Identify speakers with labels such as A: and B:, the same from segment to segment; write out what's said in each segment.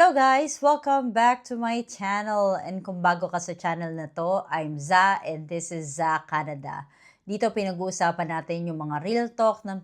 A: Hello guys! Welcome back to my channel. And kung bago ka sa channel na to, I'm Za and this is Za Canada. Dito pinag-uusapan natin yung mga real talk ng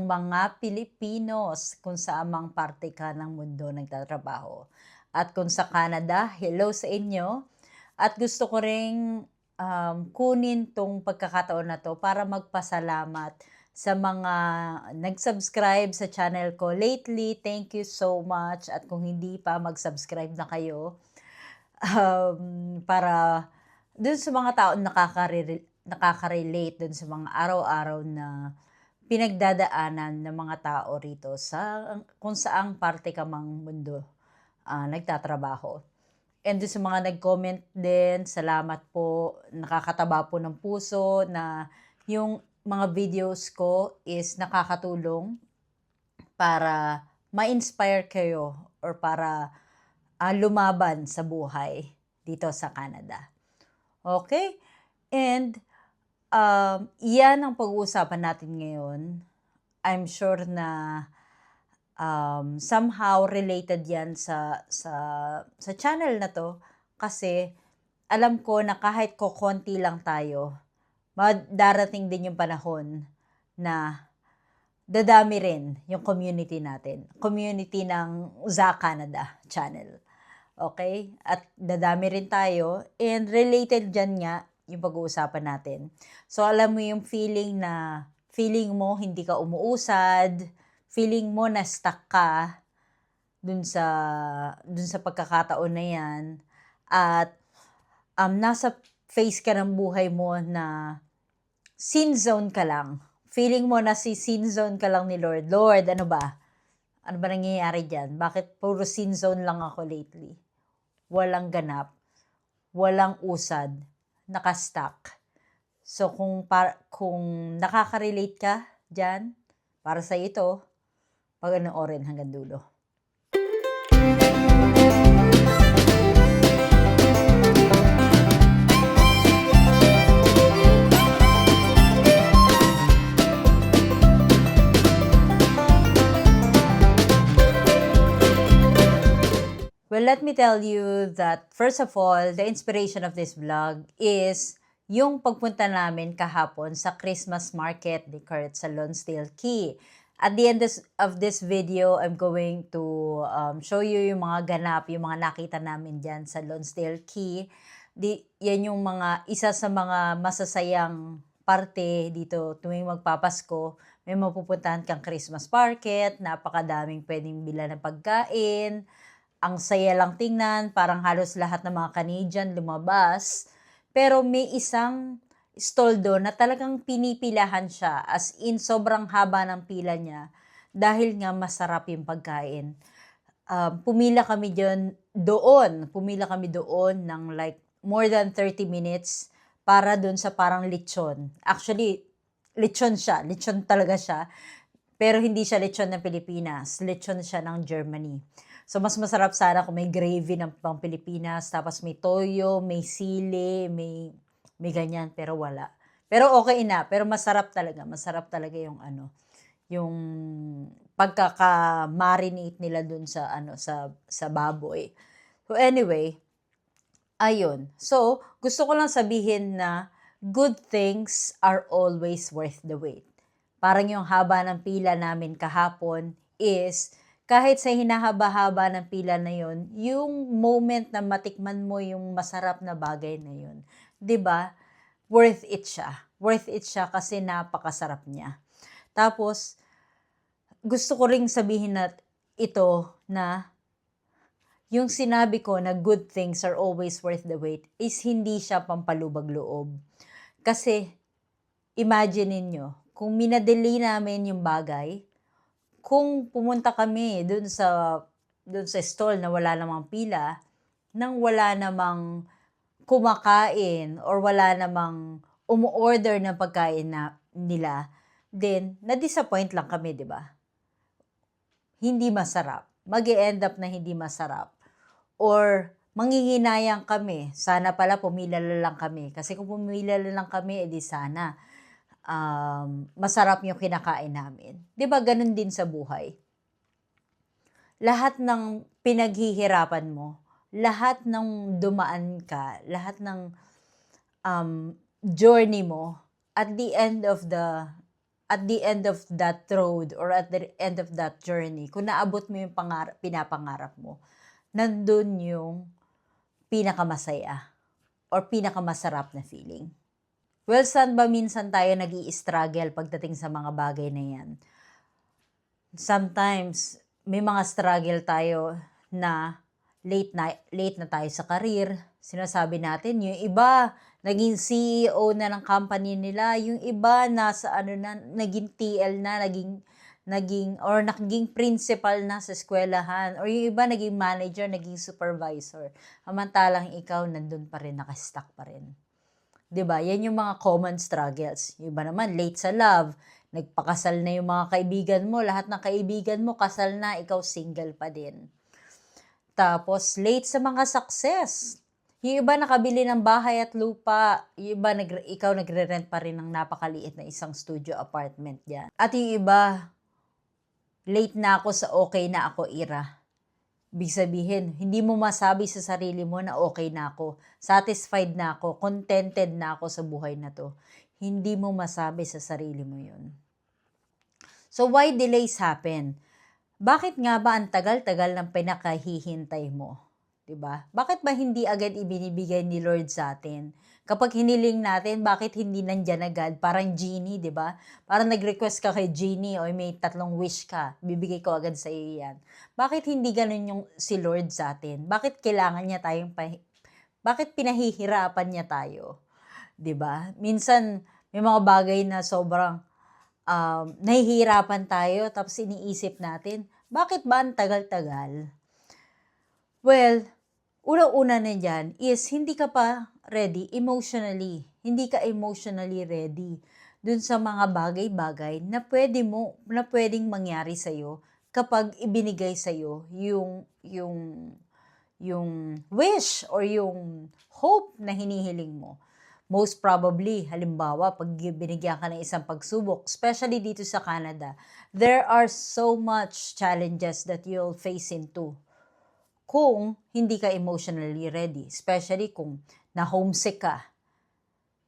A: mga Pilipinos kung saan mang parte ka ng mundo nagtatrabaho. At kung sa Canada, hello sa inyo. At gusto ko ring kunin tong pagkakataon na to para magpasalamat sa mga nag-subscribe sa channel ko lately. Thank you so much. At kung hindi pa, mag-subscribe na kayo. Para dun sa mga taong nakaka-relate dun sa mga araw-araw na pinagdadaanan ng mga tao rito sa kung saang parte ka mang mundo nagtatrabaho. And dun sa mga nag-comment din, salamat po. Nakakataba po ng puso na yung mga videos ko is nakakatulong para ma-inspire kayo or para lumaban sa buhay dito sa Canada. Okay? And yan ang pag-uusapan natin ngayon. I'm sure na somehow related yan sa channel na to kasi alam ko na kahit konti lang tayo, darating din yung panahon na dadami rin yung community natin. Community ng Za Canada channel. Okay? At dadami rin tayo. And related dyan nga yung pag-uusapan natin. So alam mo yung feeling mo hindi ka umuusad, feeling mo na stuck ka dun sa pagkakataon na yan. At nasa face ka ng buhay mo na sin zone ka lang. Feeling mo na sin zone ka lang ni Lord. Lord, ano ba? Ano ba nangyayari dyan? Bakit puro sin zone lang ako lately? Walang ganap. Walang usad. Nakastuck. So kung nakaka-relate ka dyan, para sa ito, pag-anoorin hanggang dulo. Well, let me tell you that first of all, the inspiration of this vlog is yung pagpunta namin kahapon sa Christmas market ni Kurt sa Lonsdale Quay. At the end of this video, I'm going to show you yung mga ganap, yung mga nakita namin dyan sa Lonsdale Quay. Yan yung isa sa mga masasayang parte dito tuwing magpapasko. May mapupuntahan kang Christmas market, napakadaming pwedeng bilan ng pagkain. Ang saya lang tingnan, parang halos lahat ng mga Canadian lumabas. Pero may isang stall doon na talagang pinipilahan siya. As in, sobrang haba ng pila niya dahil nga masarap yung pagkain. Pumila kami doon ng like more than 30 minutes para doon sa parang lechon. Actually, lechon talaga siya. Pero hindi siya lechon ng Pilipinas, lechon siya ng Germany. So, mas masarap sana kung may gravy ng pang Pilipinas, tapos may toyo, may sili, may ganyan, pero wala. Pero okay na, pero masarap talaga yung pagkaka-marinate nila dun sa baboy. So, anyway, ayun. So, gusto ko lang sabihin na good things are always worth the wait. Parang yung haba ng pila namin kahapon is kahit sa hinahaba-haba ng pila na yun, yung moment na matikman mo yung masarap na bagay na yun, 'di ba? Worth it siya. Worth it siya kasi napakasarap niya. Tapos, gusto ko ring sabihin na yung sinabi ko na good things are always worth the wait is hindi siya pampalubag loob. Kasi, imagine ninyo, kung minadelay namin yung bagay, kung pumunta kami dun sa stall na wala namang pila, nang wala namang kumakain or wala namang umu-order ng pagkain nila, then na-disappoint lang kami, di ba? Hindi masarap. Mag-e-end up na hindi masarap. Or manghihinayang kami, sana pala pumila lang kami. Kasi kung pumila lang kami, edi sana masarap yung kinakain namin. 'Di ba ganun din sa buhay? lahat ng pinaghihirapan mo, lahat ng dumaan ka, lahat ng journey mo, at the end of that road or at the end of that journey, kung naabot mo yung pinapangarap mo, nandun yung pinakamasaya or pinakamasarap na feeling. Well, saan ba minsan tayo nag-i-struggle pagdating sa mga bagay na yan? Sometimes, may mga struggle tayo na late na tayo sa career. Sinasabi natin, yung iba, naging CEO na ng company nila. Yung iba, naging TL na, naging principal na sa eskwelahan. Or yung iba, naging manager, naging supervisor. Samantalang ikaw, nandun pa rin, nakastuck pa rin. 'Di ba? Yan yung mga common struggles. Yung iba naman, late sa love. Nagpakasal na yung mga kaibigan mo. Lahat ng kaibigan mo, kasal na. Ikaw, single pa din. Tapos, late sa mga success. Yung iba nakabili ng bahay at lupa. Yung iba, ikaw nagre-rent pa rin ng napakaliit na isang studio apartment dyan. At yung iba, late na ako sa okay na ako era. Ibig sabihin, hindi mo masabi sa sarili mo na okay na ako, satisfied na ako, contented na ako sa buhay na to. Hindi mo masabi sa sarili mo yun. So, why delays happen? Bakit nga ba ang tagal-tagal ng pinakahihintay mo? 'Di ba? Bakit ba hindi agad ibinibigay ni Lord sa atin? Kapag hiniling natin, bakit hindi nandyan agad? Parang genie, 'di ba? Parang nag-request ka kay genie o may 3 wish ka, bibigay ko agad sa iyo 'yan. Bakit hindi ganun yung si Lord sa atin? Bakit kailangan niya bakit pinahihirapan niya tayo? 'Di ba? Minsan may mga bagay na sobrang nahihirapan tayo tapos iniisip natin, bakit ba ang tagal-tagal? Well, unang-una na dyan is hindi ka pa ready emotionally. Hindi ka emotionally ready dun sa mga bagay-bagay na pwedeng mangyari sa'yo kapag ibinigay sa'yo yung wish or yung hope na hinihiling mo. Most probably, halimbawa, pag binigyan ka ng isang pagsubok, especially dito sa Canada, there are so much challenges that you'll face into kung hindi ka emotionally ready, especially kung na-homesick ka.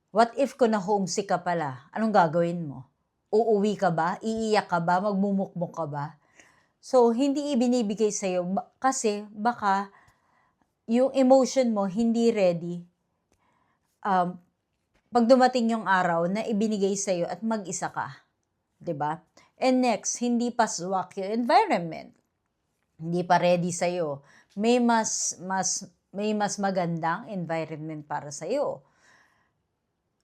A: What if kung na-homesick ka pala? Anong gagawin mo? Uuwi ka ba? Iiyak ka ba? Magmumukmuk ka ba? So, hindi ibinibigay sa'yo kasi baka yung emotion mo hindi ready pag dumating yung araw na ibinigay sa'yo at mag-isa ka. 'Di ba? And next, hindi pa swak yung environment. Hindi pa ready sa'yo. May mas magandang environment para sa'yo.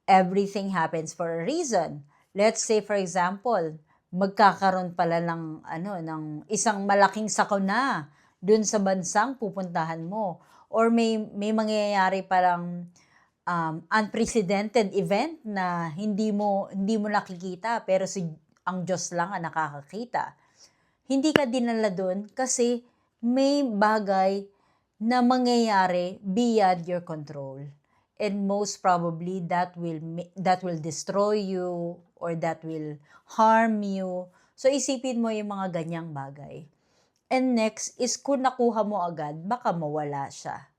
A: Everything happens for a reason. Let's say, for example, magkakaroon pala ng isang malaking sakuna dun sa bansang pupuntahan mo. Or may mangyayari parang unprecedented event na hindi mo nakikita pero ang Diyos lang ang nakakakita. Hindi ka dinala doon kasi may bagay na mangyayari beyond your control. And most probably that will destroy you or that will harm you. So isipin mo yung mga ganyang bagay. And next is kung nakuha mo agad, baka mawala siya.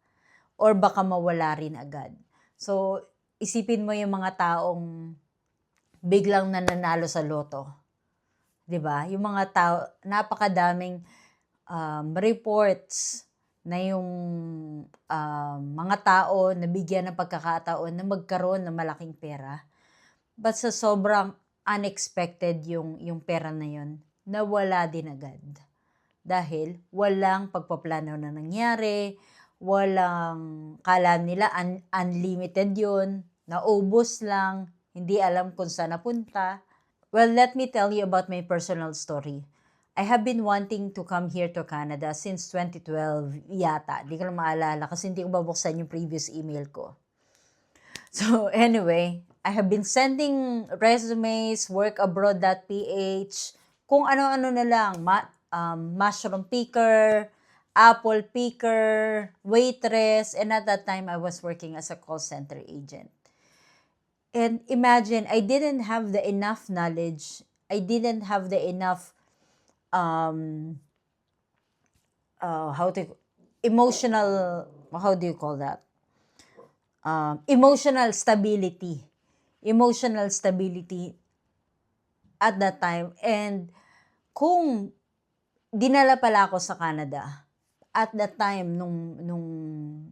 A: Or baka mawala rin agad. So, isipin mo yung mga taong biglang nananalo sa loto. 'Di ba? Yung mga tao, napakadaming reports na yung mga tao na bigyan ng pagkakataon na magkaroon ng malaking pera. But sa sobrang unexpected yung pera na yun, nawala din agad. Dahil walang pagpaplano na nangyari, kala nila unlimited yun, naubos lang, hindi alam kung saan napunta. Well, let me tell you about my personal story. I have been wanting to come here to Canada since 2012 yata. Di ko na maalala kasi hindi ko babuksan yung previous email ko. So anyway, I have been sending resumes, workabroad.ph, kung ano-ano na lang, mushroom picker, apple picker, waitress, and at that time I was working as a call center agent. And imagine, I didn't have the enough knowledge, I didn't have the enough how do you call that? Emotional stability. Emotional stability at that time. And kung dinala pala ako sa Canada at that time nung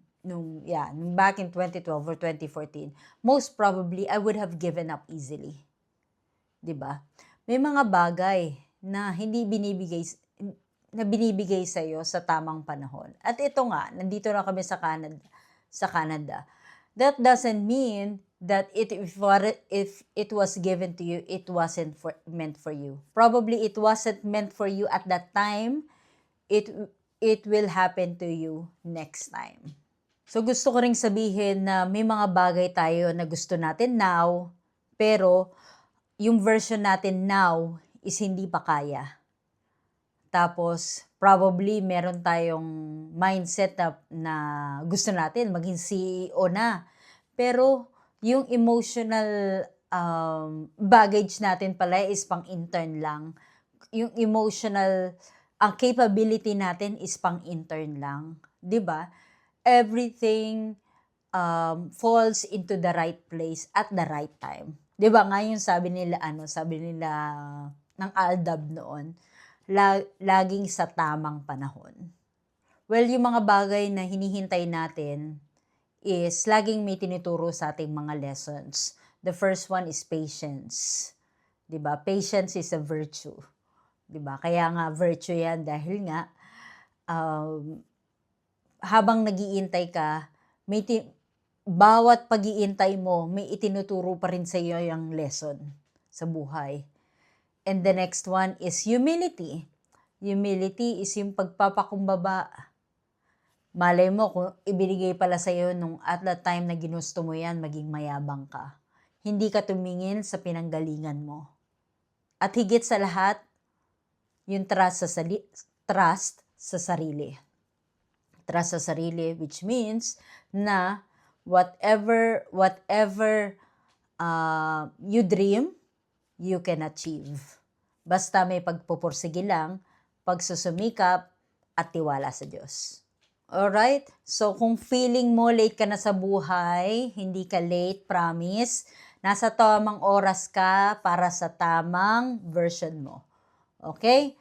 A: back in 2012 or 2014, most probably I would have given up easily. 'Di ba? May mga bagay na binibigay sa iyo sa tamang panahon. At ito nga, nandito na kami sa Canada. That doesn't mean that if it was given to you, it wasn't meant for you. Probably it wasn't meant for you at that time. It will happen to you next time. So gusto ko ring sabihin na may mga bagay tayo na gusto natin now, pero yung version natin now is hindi pa kaya. Tapos, probably meron tayong mindset na gusto natin maging CEO na. Pero, yung emotional baggage natin pala is pang-intern lang. Yung emotional, ang capability natin is pang-intern lang. 'Di ba? Everything falls into the right place at the right time. 'Di ba? Ngayon sabi nila ng Aldab noon, laging sa tamang panahon. Well, yung mga bagay na hinihintay natin is laging may tinuturo sa ating mga lessons. The first one is patience. 'Di ba? Patience is a virtue. 'Di ba? Kaya nga virtue 'yan dahil nga habang nag-iintay ka, bawat pag-iintay mo, may itinuturo pa rin sa iyo yung lesson sa buhay. And the next one is humility. Humility is yung pagpapakumbaba. Malay mo kung ibinigay pala sa iyo nung at that time na ginusto mo yan, maging mayabang ka. Hindi ka tumingin sa pinanggalingan mo. At higit sa lahat, yung trust sa sarili. Trust sa sarili, which means na whatever you dream, you can achieve. Basta may pagpupursige lang, pagsusumikap, at tiwala sa Diyos. Alright? So, kung feeling mo late ka na sa buhay, hindi ka late, promise. Nasa tamang oras ka para sa tamang version mo. Okay?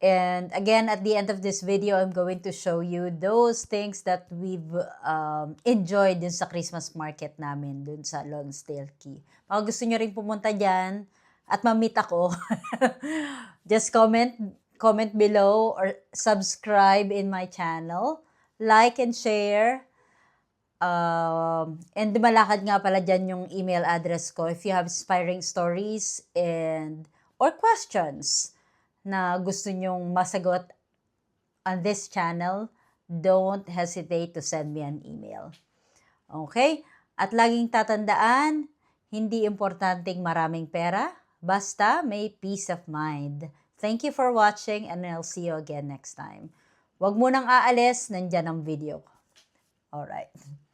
A: And again, at the end of this video, I'm going to show you those things that we've enjoyed dun sa Christmas market namin, dun sa Lonsdale Quay. Baka gusto nyo rin pumunta dyan at ma-meet ako, just comment below or subscribe in my channel. Like and share. And malakad nga pala dyan yung email address ko if you have inspiring stories or questions na gusto nyong masagot on this channel, don't hesitate to send me an email. Okay? At laging tatandaan, hindi importanteng maraming pera, basta may peace of mind. Thank you for watching and I'll see you again next time. Huwag mo nang aalis, nandyan ang video ko. Alright.